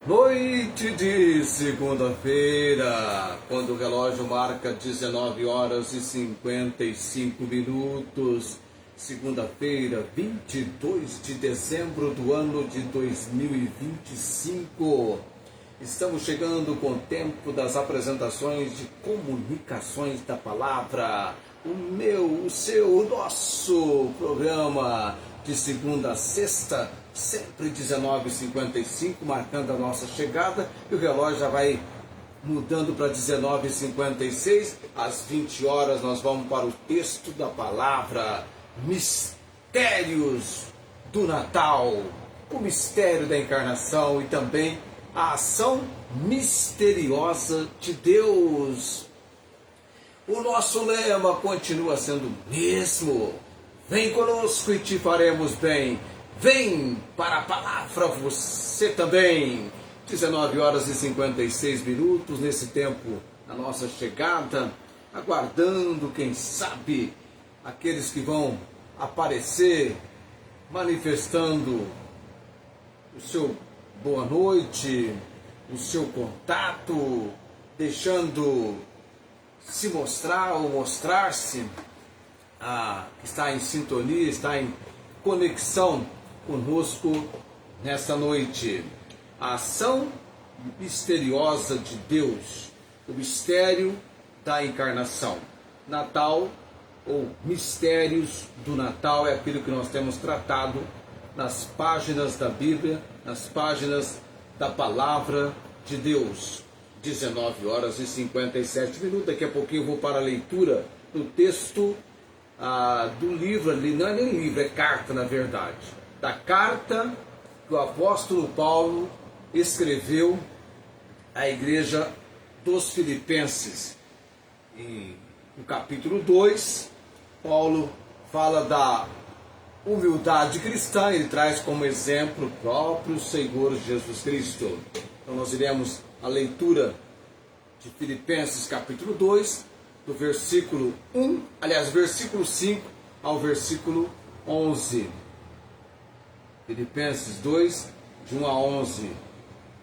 Noite de segunda-feira, quando o relógio marca 19 horas e 55 minutos, segunda-feira, 22 de dezembro do ano de 2025. Estamos chegando com o tempo das apresentações de comunicações da palavra, o seu, o nosso programa de segunda a sexta, sempre 19h55, marcando a nossa chegada, e o relógio já vai mudando para 19h56, às 20 horas nós vamos para o texto da palavra, mistérios do Natal, o mistério da encarnação e também a ação misteriosa de Deus. O nosso lema continua sendo o mesmo: vem conosco e te faremos bem. Vem para a palavra você também. 19 horas e 56 minutos, nesse tempo, a nossa chegada, aguardando, quem sabe, aqueles que vão aparecer, manifestando o seu boa noite, o seu contato, deixando se mostrar ou mostrar-se, que está em sintonia, está em conexão conosco nessa noite. A ação misteriosa de Deus, o mistério da encarnação. Natal, ou mistérios do Natal, é aquilo que nós temos tratado nas páginas da Bíblia, nas páginas da Palavra de Deus. 19 horas e 57 minutos, daqui a pouquinho eu vou para a leitura do texto do livro ali, não é nem livro, é carta na verdade, da carta que o apóstolo Paulo escreveu à igreja dos Filipenses. E no capítulo 2, Paulo fala da humildade cristã, ele traz como exemplo o próprio Senhor Jesus Cristo. Então nós iremos a leitura de Filipenses capítulo 2, do versículo 1, aliás, versículo 5 ao versículo 11. Filipenses 2, de 1 a 11.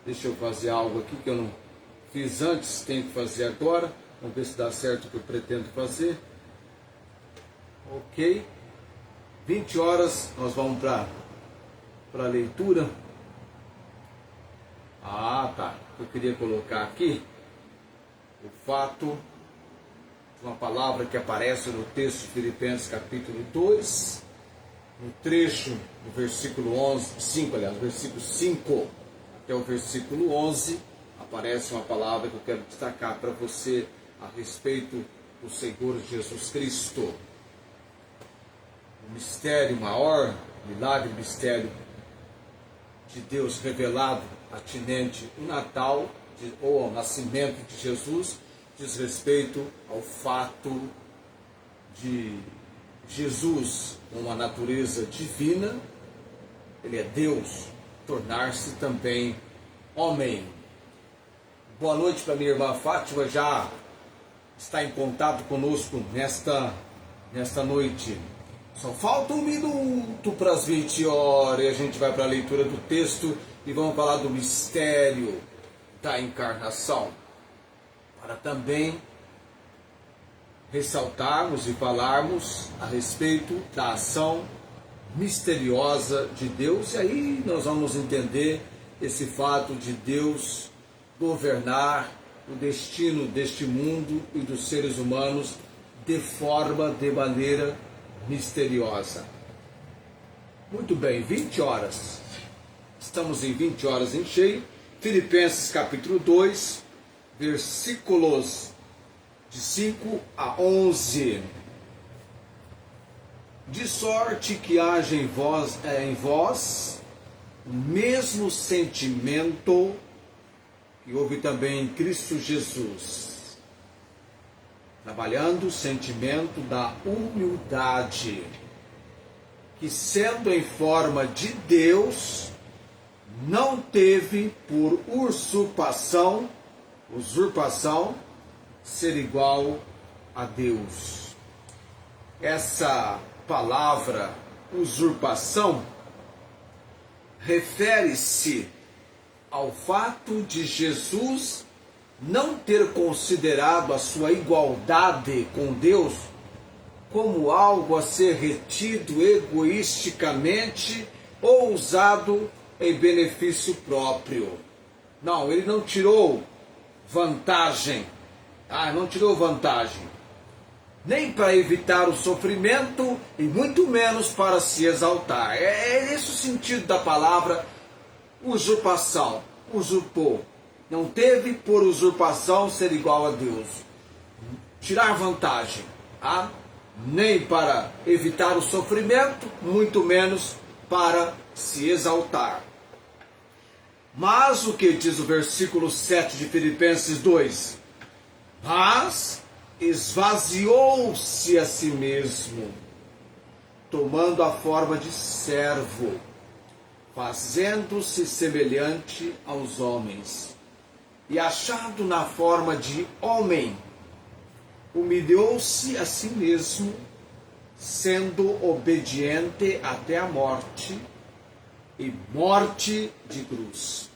Deixa eu fazer algo aqui que eu não fiz antes, tenho que fazer agora. Vamos ver se dá certo o que eu pretendo fazer. Ok. 20 horas, nós vamos para a leitura. Tá. Eu queria colocar aqui o fato de uma palavra que aparece no texto de Filipenses capítulo 2, no trecho do versículo 5, versículo 5 até o versículo 11, aparece uma palavra que eu quero destacar para você a respeito do Senhor Jesus Cristo. O mistério maior, milagre, mistério de Deus revelado, atinente ao Natal, ou ao nascimento de Jesus, diz respeito ao fato de Jesus, com uma natureza divina, ele é Deus, tornar-se também homem. Boa noite para minha irmã Fátima, já está em contato conosco nesta noite. Só falta 1 minuto para as 20 horas e a gente vai para a leitura do texto e vamos falar do mistério da encarnação, para também ressaltarmos e falarmos a respeito da ação misteriosa de Deus. E aí nós vamos entender esse fato de Deus governar o destino deste mundo e dos seres humanos de maneira misteriosa. Muito bem, 20 horas. Estamos em 20 horas em cheio. Filipenses capítulo 2, versículos de 5 a 11. De sorte que haja em vós o mesmo sentimento que houve também em Cristo Jesus, trabalhando o sentimento da humildade, que sendo em forma de Deus, não teve por usurpação ser igual a Deus. Essa palavra usurpação refere-se ao fato de Jesus não ter considerado a sua igualdade com Deus como algo a ser retido egoisticamente ou usado em benefício próprio. Não, ele não tirou vantagem. Não tirou vantagem. Nem para evitar o sofrimento e muito menos para se exaltar. É esse o sentido da palavra usurpação. Usurpou. Não teve por usurpação ser igual a Deus. Tirar vantagem. Nem para evitar o sofrimento, muito menos para se exaltar. Mas o que diz o versículo 7 de Filipenses 2? Mas esvaziou-se a si mesmo, tomando a forma de servo, fazendo-se semelhante aos homens, e achado na forma de homem, humilhou-se a si mesmo, sendo obediente até a morte, e morte de cruz.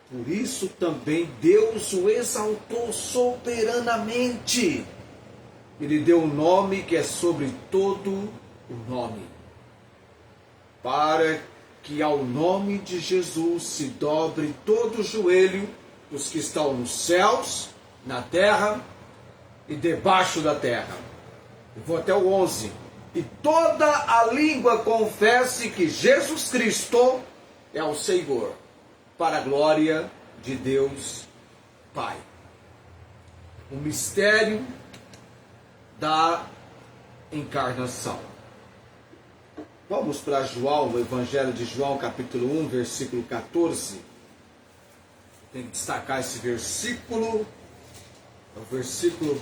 Por isso também Deus o exaltou soberanamente. Ele deu um nome que é sobre todo o nome, para que ao nome de Jesus se dobre todo o joelho dos que estão nos céus, na terra e debaixo da terra. Eu vou até o 11. E toda a língua confesse que Jesus Cristo é o Senhor, para a glória de Deus Pai. O mistério da encarnação. Vamos para João, no Evangelho de João, capítulo 1, versículo 14. Tem que destacar esse versículo. É o versículo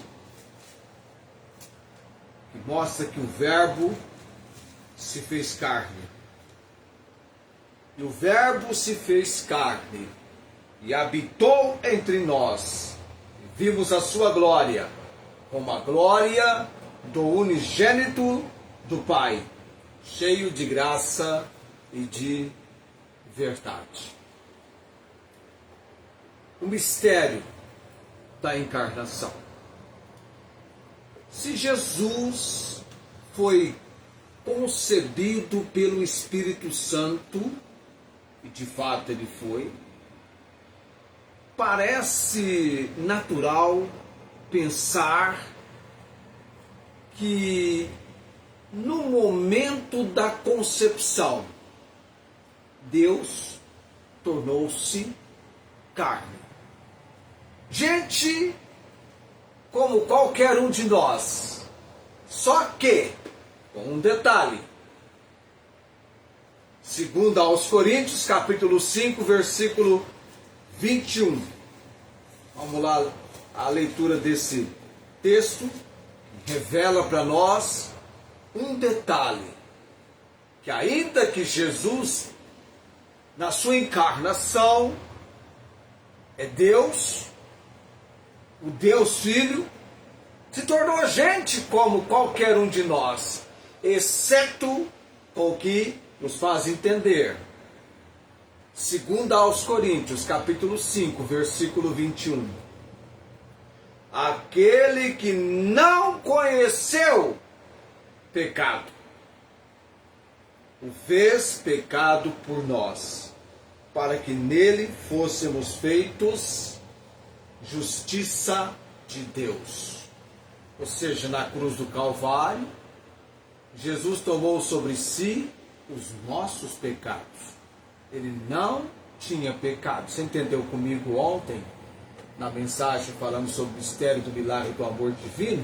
que mostra que o Verbo se fez carne. E o Verbo se fez carne e habitou entre nós. E vimos a sua glória, como a glória do unigênito do Pai, cheio de graça e de verdade. O mistério da encarnação. Se Jesus foi concebido pelo Espírito Santo, e de fato ele foi, parece natural pensar que no momento da concepção, Deus tornou-se carne. Gente como qualquer um de nós. Só que, com um detalhe. Segundo aos Coríntios, capítulo 5, versículo 21. Vamos lá, a leitura desse texto revela para nós um detalhe. Que ainda que Jesus, na sua encarnação, é Deus, o Deus Filho, se tornou gente como qualquer um de nós, exceto o que nos faz entender. Segundo aos Coríntios, capítulo 5, versículo 21. Aquele que não conheceu pecado, o fez pecado por nós, para que nele fôssemos feitos justiça de Deus. Ou seja, na cruz do Calvário, Jesus tomou sobre si os nossos pecados. Ele não tinha pecado. Você entendeu comigo ontem, na mensagem falando sobre o mistério do milagre do amor divino?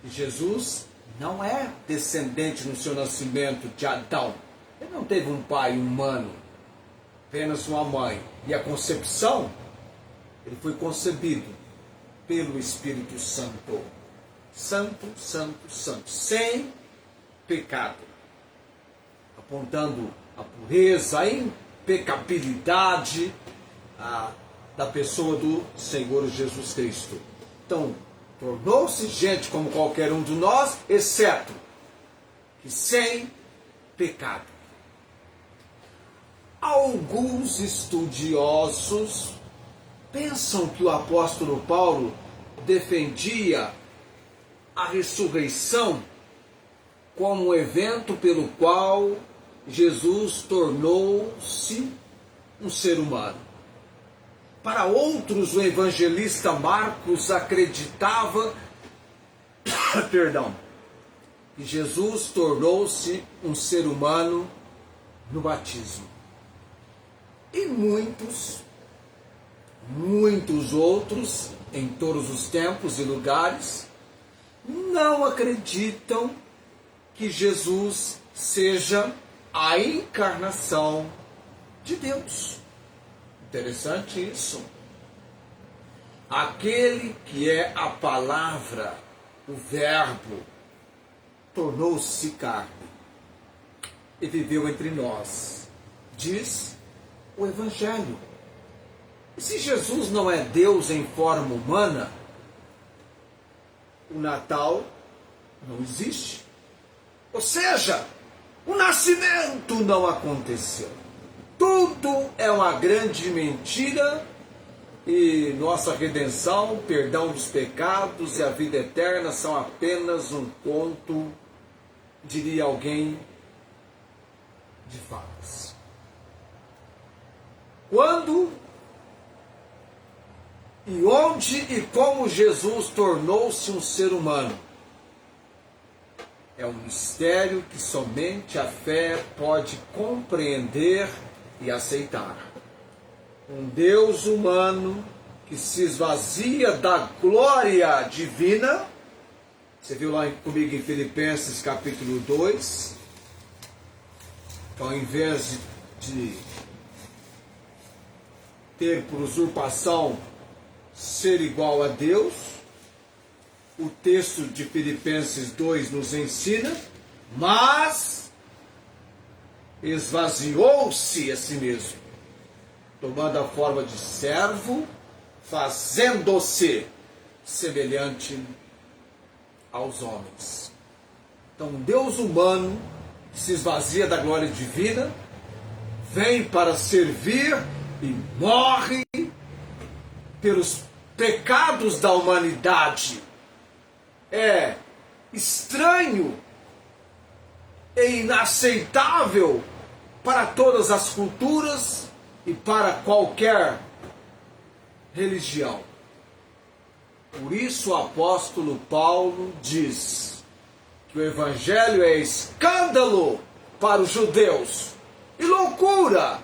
Que Jesus não é descendente no seu nascimento de Adão. Ele não teve um pai humano, apenas uma mãe. E a concepção, ele foi concebido pelo Espírito Santo. Santo, santo, santo. Sem pecado. Apontando a pureza, a impecabilidade da pessoa do Senhor Jesus Cristo. Então, tornou-se gente como qualquer um de nós, exceto que sem pecado. Alguns estudiosos pensam que o apóstolo Paulo defendia a ressurreição como um evento pelo qual Jesus tornou-se um ser humano. Para outros, o evangelista Marcos acreditava, que Jesus tornou-se um ser humano no batismo. E muitos outros, em todos os tempos e lugares, não acreditam que Jesus seja a encarnação de Deus. Interessante isso. Aquele que é a palavra, o verbo, tornou-se carne e viveu entre nós, diz o Evangelho. E se Jesus não é Deus em forma humana, o Natal não existe. Ou seja, o nascimento não aconteceu. Tudo é uma grande mentira e nossa redenção, perdão dos pecados e a vida eterna são apenas um conto, diria alguém, de fadas. Quando e onde e como Jesus tornou-se um ser humano é um mistério que somente a fé pode compreender e aceitar. Um Deus humano que se esvazia da glória divina. Você viu lá comigo em Filipenses capítulo 2? Então, ao invés de ter por usurpação ser igual a Deus, o texto de Filipenses 2 nos ensina, mas esvaziou-se a si mesmo, tomando a forma de servo, fazendo-se semelhante aos homens. Então, Deus humano que se esvazia da glória divina, vem para servir e morre pelos pecados da humanidade. É estranho e inaceitável para todas as culturas e para qualquer religião. Por isso o apóstolo Paulo diz que o evangelho é escândalo para os judeus e loucura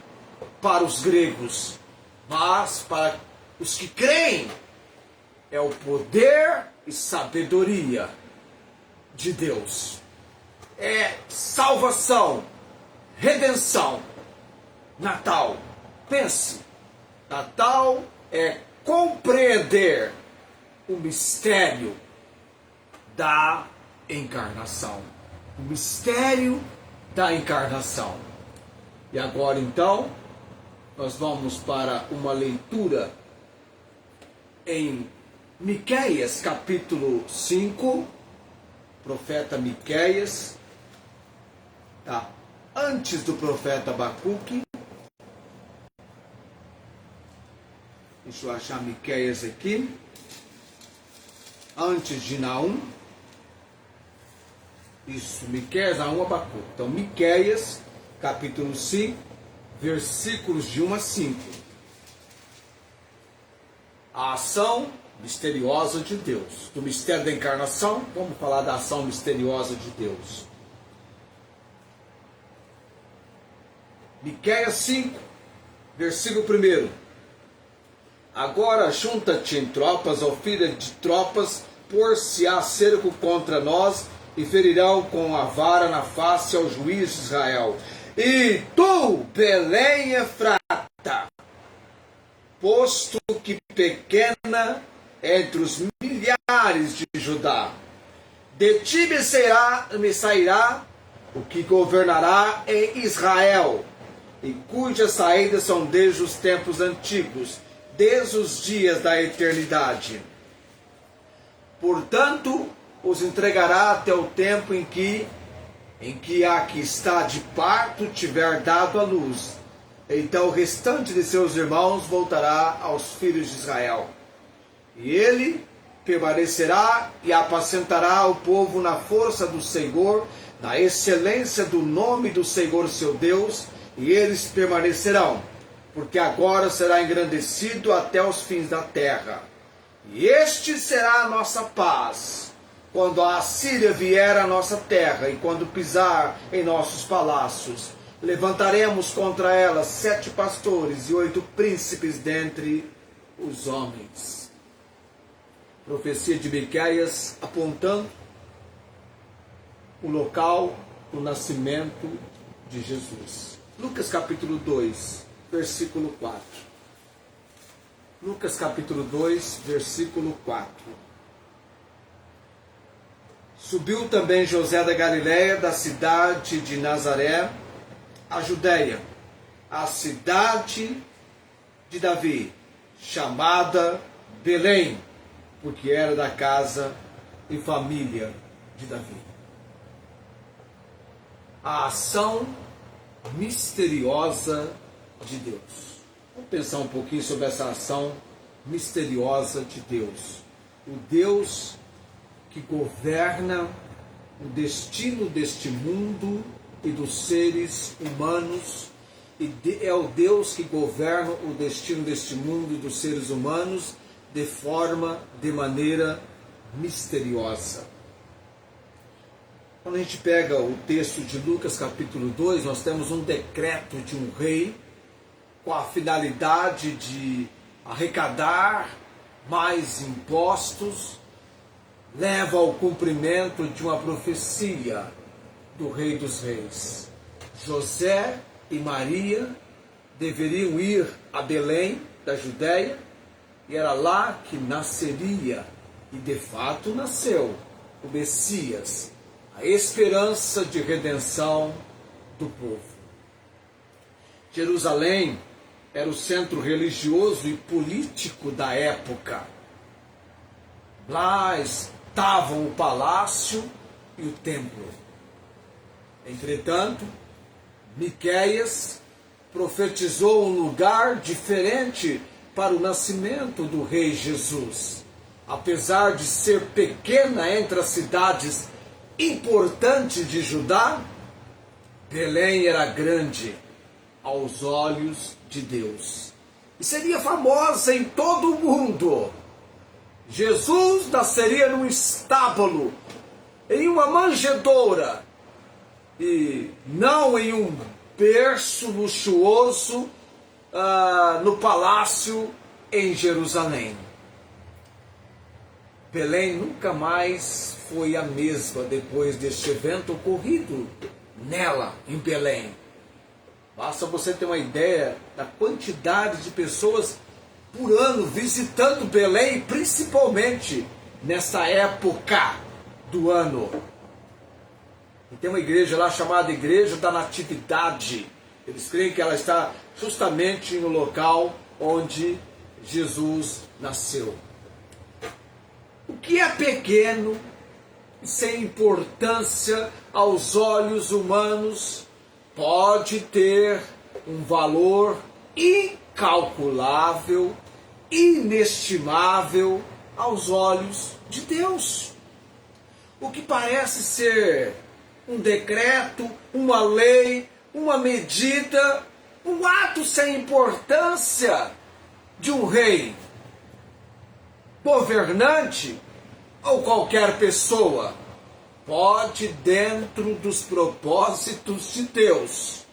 para os gregos, mas para os que creem é o poder e sabedoria de Deus. É salvação, redenção. Natal, pense, Natal é compreender o mistério da encarnação. O mistério da encarnação. E agora então, nós vamos para uma leitura em Miqueias capítulo 5, profeta Miqueias, tá? Antes do profeta Abacuque. Deixa eu achar Miqueias aqui. Antes de Naum. Isso, Miqueias, Naum, Abacuque. Então, Miqueias, capítulo 5, versículos de 1 a 5. A ação misteriosa de Deus. Do mistério da encarnação, vamos falar da ação misteriosa de Deus. Miqueias 5, versículo 1. Agora junta-te em tropas, ó filha de tropas, por-se-á cerco contra nós, e ferirão com a vara na face ao juiz de Israel. E tu, Belém Efrata, posto que pequena entre os milhares de Judá, de ti me sairá o que governará em Israel, e cujas saídas são desde os tempos antigos, desde os dias da eternidade. Portanto, os entregará até o tempo em que a que está de parto tiver dado à luz. Então o restante de seus irmãos voltará aos filhos de Israel. E ele permanecerá e apacentará o povo na força do Senhor, na excelência do nome do Senhor seu Deus, e eles permanecerão, porque agora será engrandecido até os fins da terra. E este será a nossa paz, quando a Assíria vier à nossa terra e quando pisar em nossos palácios. Levantaremos contra ela 7 pastores e 8 príncipes dentre os homens. Profecia de Miqueias apontando o local do nascimento de Jesus. Lucas capítulo 2, versículo 4. Lucas capítulo 2, versículo 4. Subiu também José da Galiléia, da cidade de Nazaré, a Judéia, a cidade de Davi, chamada Belém, porque era da casa e família de Davi. A ação misteriosa de Deus. Vamos pensar um pouquinho sobre essa ação misteriosa de Deus. O Deus que governa o destino deste mundo e dos seres humanos, e é o Deus que governa o destino deste mundo e dos seres humanos de maneira misteriosa. Quando a gente pega o texto de Lucas capítulo 2, nós temos um decreto de um rei com a finalidade de arrecadar mais impostos, leva ao cumprimento de uma profecia do Rei dos Reis. José e Maria deveriam ir a Belém, da Judéia, e era lá que nasceria, e de fato nasceu, o Messias, a esperança de redenção do povo. Jerusalém era o centro religioso e político da época. Lá estavam o palácio e o templo. Entretanto, Miqueias profetizou um lugar diferente para o nascimento do Rei Jesus. Apesar de ser pequena entre as cidades importantes de Judá, Belém era grande aos olhos de Deus e seria famosa em todo o mundo. Jesus nasceria num estábulo, em uma manjedoura, e não em um berço luxuoso no palácio em Jerusalém. Belém nunca mais foi a mesma depois deste evento ocorrido nela, em Belém. Basta você ter uma ideia da quantidade de pessoas por ano visitando Belém, principalmente nessa época do ano. E tem uma igreja lá chamada Igreja da Natividade. Eles creem que ela está justamente no local onde Jesus nasceu. O que é pequeno e sem importância aos olhos humanos pode ter um valor incalculável, inestimável aos olhos de Deus. O que parece ser um decreto, uma lei, uma medida, um ato sem importância de um rei, governante ou qualquer pessoa, pode, dentro dos propósitos de Deus,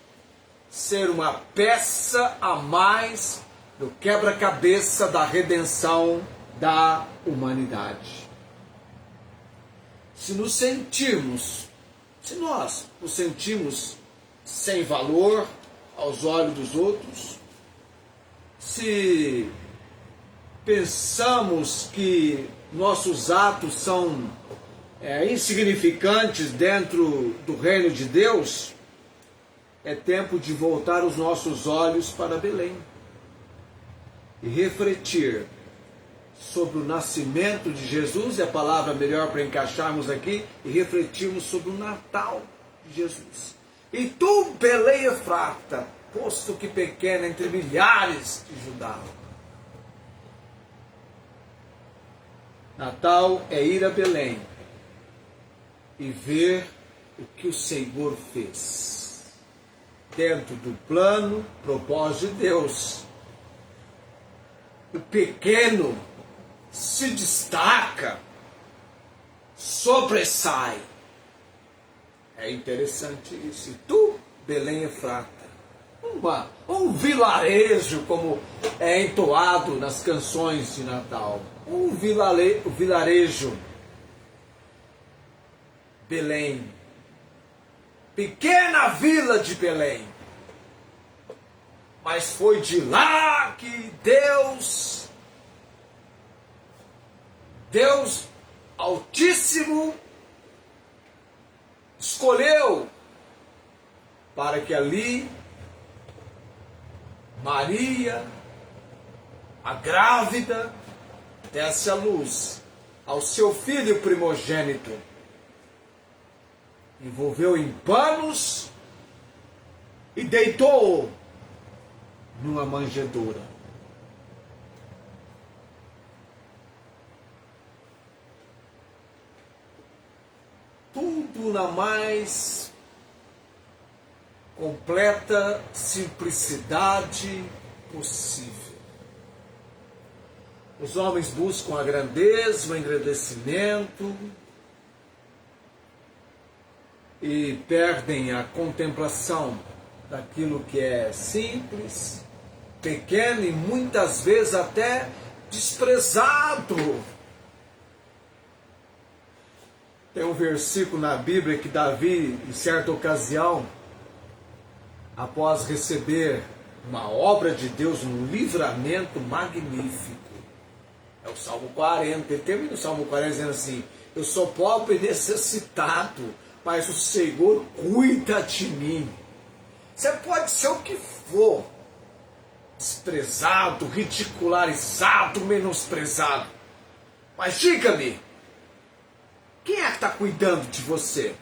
ser uma peça a mais no quebra-cabeça da redenção da humanidade. Se nós nos sentimos sem valor aos olhos dos outros, se pensamos que nossos atos são insignificantes dentro do reino de Deus, é tempo de voltar os nossos olhos para Belém e refletir sobre o nascimento de Jesus, é a palavra melhor para encaixarmos aqui, e refletirmos sobre o Natal de Jesus. E tu, Belém Efrata, posto que pequena entre milhares de Judá. Natal é ir a Belém e ver o que o Senhor fez, dentro do plano, propósito de Deus. O pequeno se destaca, sobressai. É interessante isso. E tu, Belém Efrata, um vilarejo, como é entoado nas canções de Natal. Um vilarejo, Belém, pequena vila de Belém, mas foi de lá que Deus Altíssimo escolheu para que ali Maria, a grávida, desse a luz ao seu filho primogênito. Envolveu em panos e deitou-o numa manjedoura. Tudo na mais completa simplicidade possível. Os homens buscam a grandeza, o engrandecimento e perdem a contemplação daquilo que é simples, pequeno e muitas vezes até desprezado. Tem um versículo na Bíblia que Davi, em certa ocasião, após receber uma obra de Deus, um livramento magnífico, é o Salmo 40, ele termina o Salmo 40 dizendo assim: eu sou pobre e necessitado, mas o Senhor cuida de mim. Você pode ser o que for, desprezado, ridicularizado, menosprezado, mas diga-me, quem é que está cuidando de você?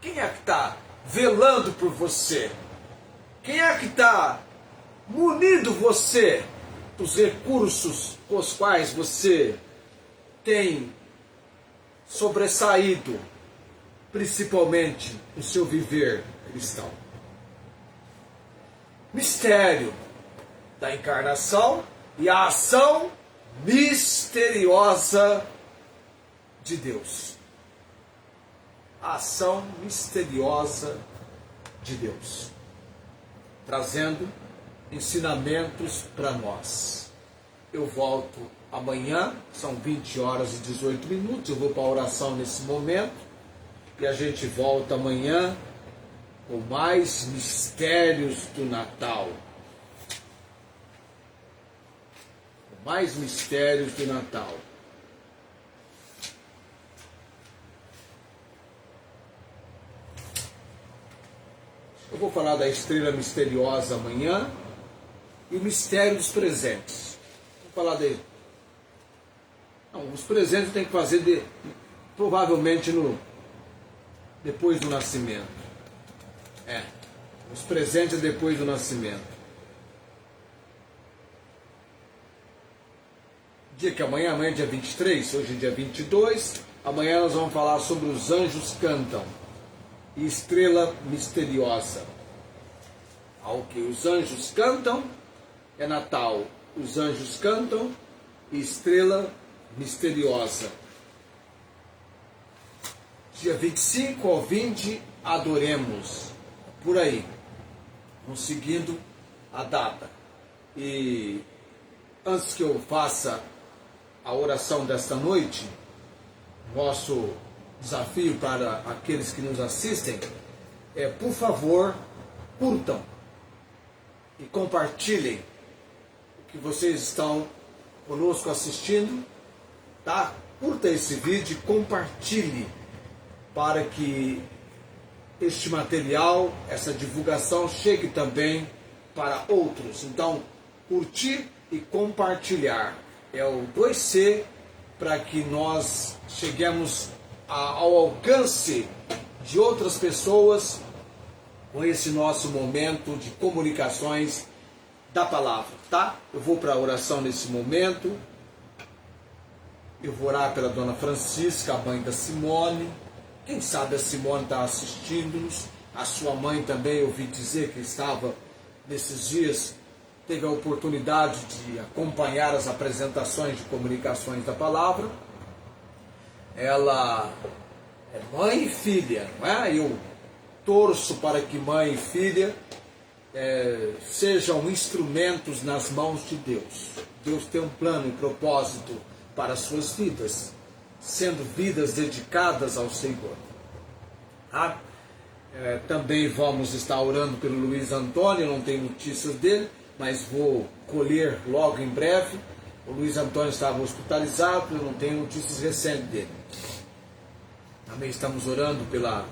Quem é que está velando por você? Quem é que está munindo você dos recursos com os quais você tem sobressaído, principalmente no seu viver cristão? Mistério da encarnação e a ação misteriosa de Deus. A ação misteriosa de Deus, trazendo ensinamentos para nós. Eu volto amanhã, são 20 horas e 18 minutos, eu vou para a oração nesse momento, e a gente volta amanhã com mais mistérios do Natal. Com mais mistérios do Natal. Eu vou falar da estrela misteriosa amanhã e o mistério dos presentes. Vou falar dele. Não, os presentes tem que fazer provavelmente depois do nascimento. Os presentes depois do nascimento. Dia que amanhã é dia 23, hoje é dia 22. Amanhã nós vamos falar sobre os anjos cantam. E estrela misteriosa. Ao que os anjos cantam, é Natal. Os anjos cantam e estrela misteriosa. Dia 25 ao 20, adoremos. Por aí. Vamos seguindo a data. E antes que eu faça a oração desta noite, nosso desafio para aqueles que nos assistem é, por favor, curtam e compartilhem o que vocês estão conosco assistindo, tá? Curta esse vídeo e compartilhe para que este material, essa divulgação chegue também para outros. Então, curtir e compartilhar é o 2C para que nós cheguemos ao alcance de outras pessoas com esse nosso momento de comunicações da palavra, tá? Eu vou para a oração nesse momento. Eu vou orar pela dona Francisca, a mãe da Simone. Quem sabe a Simone está assistindo-nos. A sua mãe também, eu ouvi dizer que estava nesses dias, teve a oportunidade de acompanhar as apresentações de comunicações da palavra. Ela é mãe e filha, não é? Eu torço para que mãe e filha sejam instrumentos nas mãos de Deus. Deus tem um plano e propósito para as suas vidas, sendo vidas dedicadas ao Senhor. Também vamos estar orando pelo Luiz Antônio, não tenho notícias dele, mas vou colher logo em breve. O Luiz Antônio estava hospitalizado, eu não tenho notícias recentes dele. Também estamos orando pela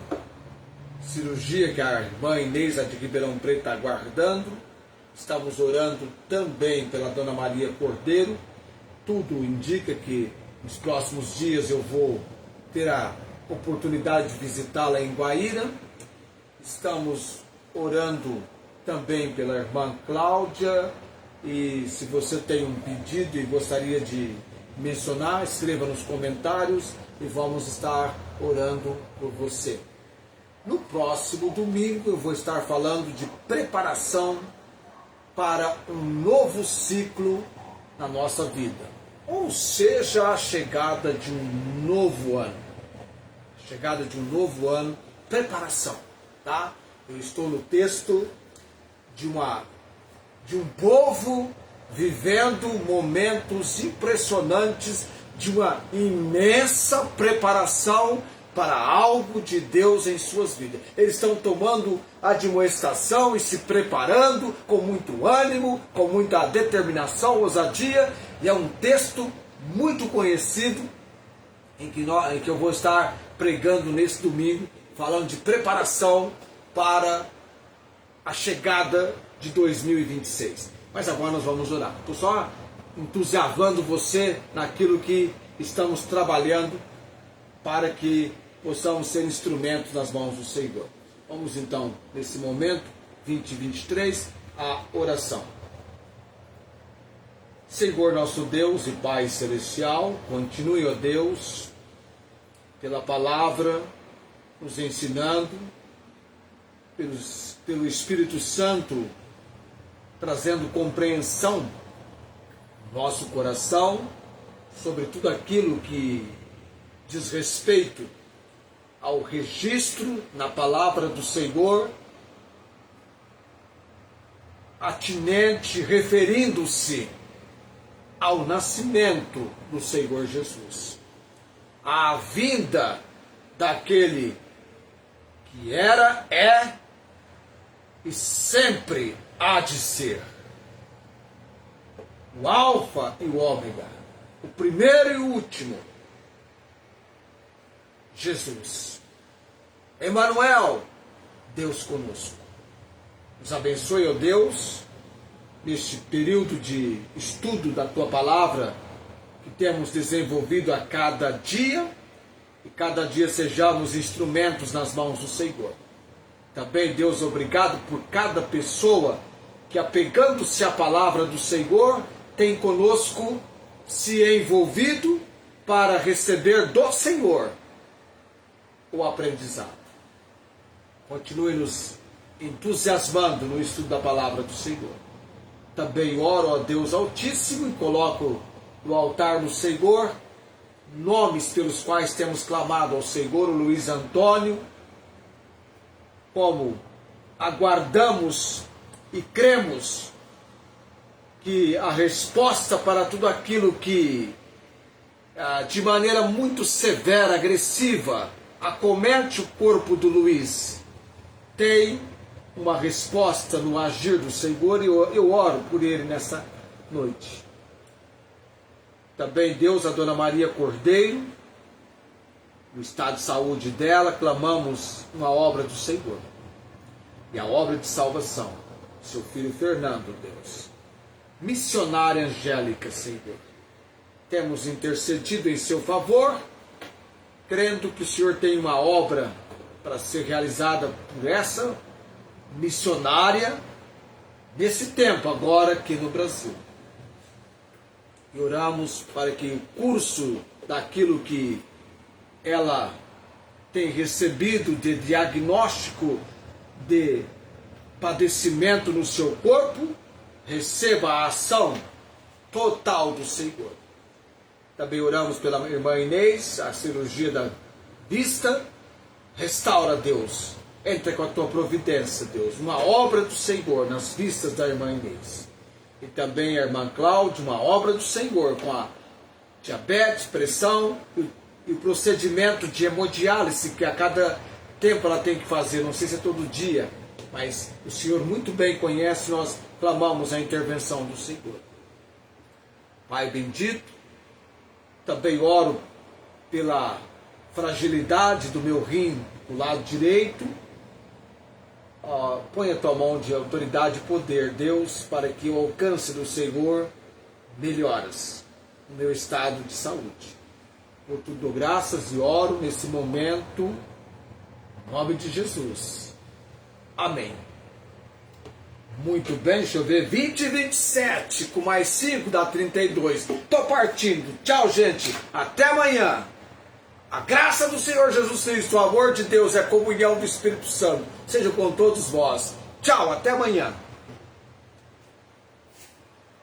cirurgia que a irmã Inês de Ribeirão Preto está aguardando. Estamos orando também pela dona Maria Cordeiro. Tudo indica que nos próximos dias eu vou ter a oportunidade de visitá-la em Guaíra. Estamos orando também pela irmã Cláudia. E se você tem um pedido e gostaria de mencionar, escreva nos comentários e vamos estar orando por você. No próximo domingo eu vou estar falando de preparação para um novo ciclo na nossa vida. Ou seja, a chegada de um novo ano. Chegada de um novo ano, preparação, tá? Eu estou no texto de um povo vivendo momentos impressionantes de uma imensa preparação para algo de Deus em suas vidas. Eles estão tomando admoestação e se preparando com muito ânimo, com muita determinação, ousadia, e é um texto muito conhecido em que eu vou estar pregando nesse domingo, falando de preparação para a chegada de 2026. Mas agora nós vamos orar. Estou só entusiasmando você naquilo que estamos trabalhando para que possamos ser instrumentos nas mãos do Senhor. Vamos então, nesse momento, 2023, a oração. Senhor nosso Deus e Pai Celestial, continue, ó Deus, pela palavra, nos ensinando, pelo Espírito Santo, trazendo compreensão no nosso coração sobre tudo aquilo que diz respeito ao registro na palavra do Senhor, atinente, referindo-se ao nascimento do Senhor Jesus, à vinda daquele que era, é e sempre há de ser, o Alfa e o Ômega, o primeiro e o último, Jesus. Emanuel, Deus conosco. Nos abençoe, ó Deus, neste período de estudo da Tua Palavra que temos desenvolvido a cada dia, e cada dia sejamos instrumentos nas mãos do Senhor. Também, Deus, obrigado por cada pessoa que, apegando-se à palavra do Senhor, tem conosco se envolvido para receber do Senhor o aprendizado. Continue nos entusiasmando no estudo da palavra do Senhor. Também oro a Deus Altíssimo e coloco no altar do Senhor nomes pelos quais temos clamado ao Senhor, o Luiz Antônio, como aguardamos e cremos que a resposta para tudo aquilo que de maneira muito severa, agressiva, acomete o corpo do Luiz, tem uma resposta no agir do Senhor, e eu oro por ele nessa noite. Também, Deus, a dona Maria Cordeiro, no estado de saúde dela, clamamos uma obra do Senhor, e a obra de salvação, seu filho Fernando, Deus. Missionária Angélica, Senhor, temos intercedido em seu favor, crendo que o Senhor tem uma obra para ser realizada por essa missionária nesse tempo agora aqui no Brasil. E oramos para que o curso daquilo que ela tem recebido de diagnóstico de padecimento no seu corpo, receba a ação total do Senhor. Também oramos pela irmã Inês, a cirurgia da vista. Restaura, Deus. Entra com a tua providência, Deus. Uma obra do Senhor nas vistas da irmã Inês. E também a irmã Cláudia, uma obra do Senhor com a diabetes, pressão e o procedimento de hemodiálise que a cada tempo ela tem que fazer. Não sei se é todo dia, mas o Senhor muito bem conhece, nós clamamos a intervenção do Senhor. Pai bendito, também oro pela fragilidade do meu rim do lado direito. Põe a tua mão de autoridade e poder, Deus, para que eu alcance do Senhor melhoras no meu estado de saúde. Por tudo dou graças e oro nesse momento, em nome de Jesus. Amém. Muito bem, deixa eu ver, 20 e 27, com mais 5 dá 32. Estou partindo. Tchau, gente. Até amanhã. A graça do Senhor Jesus Cristo, o amor de Deus e a comunhão do Espírito Santo seja com todos vós. Tchau, até amanhã.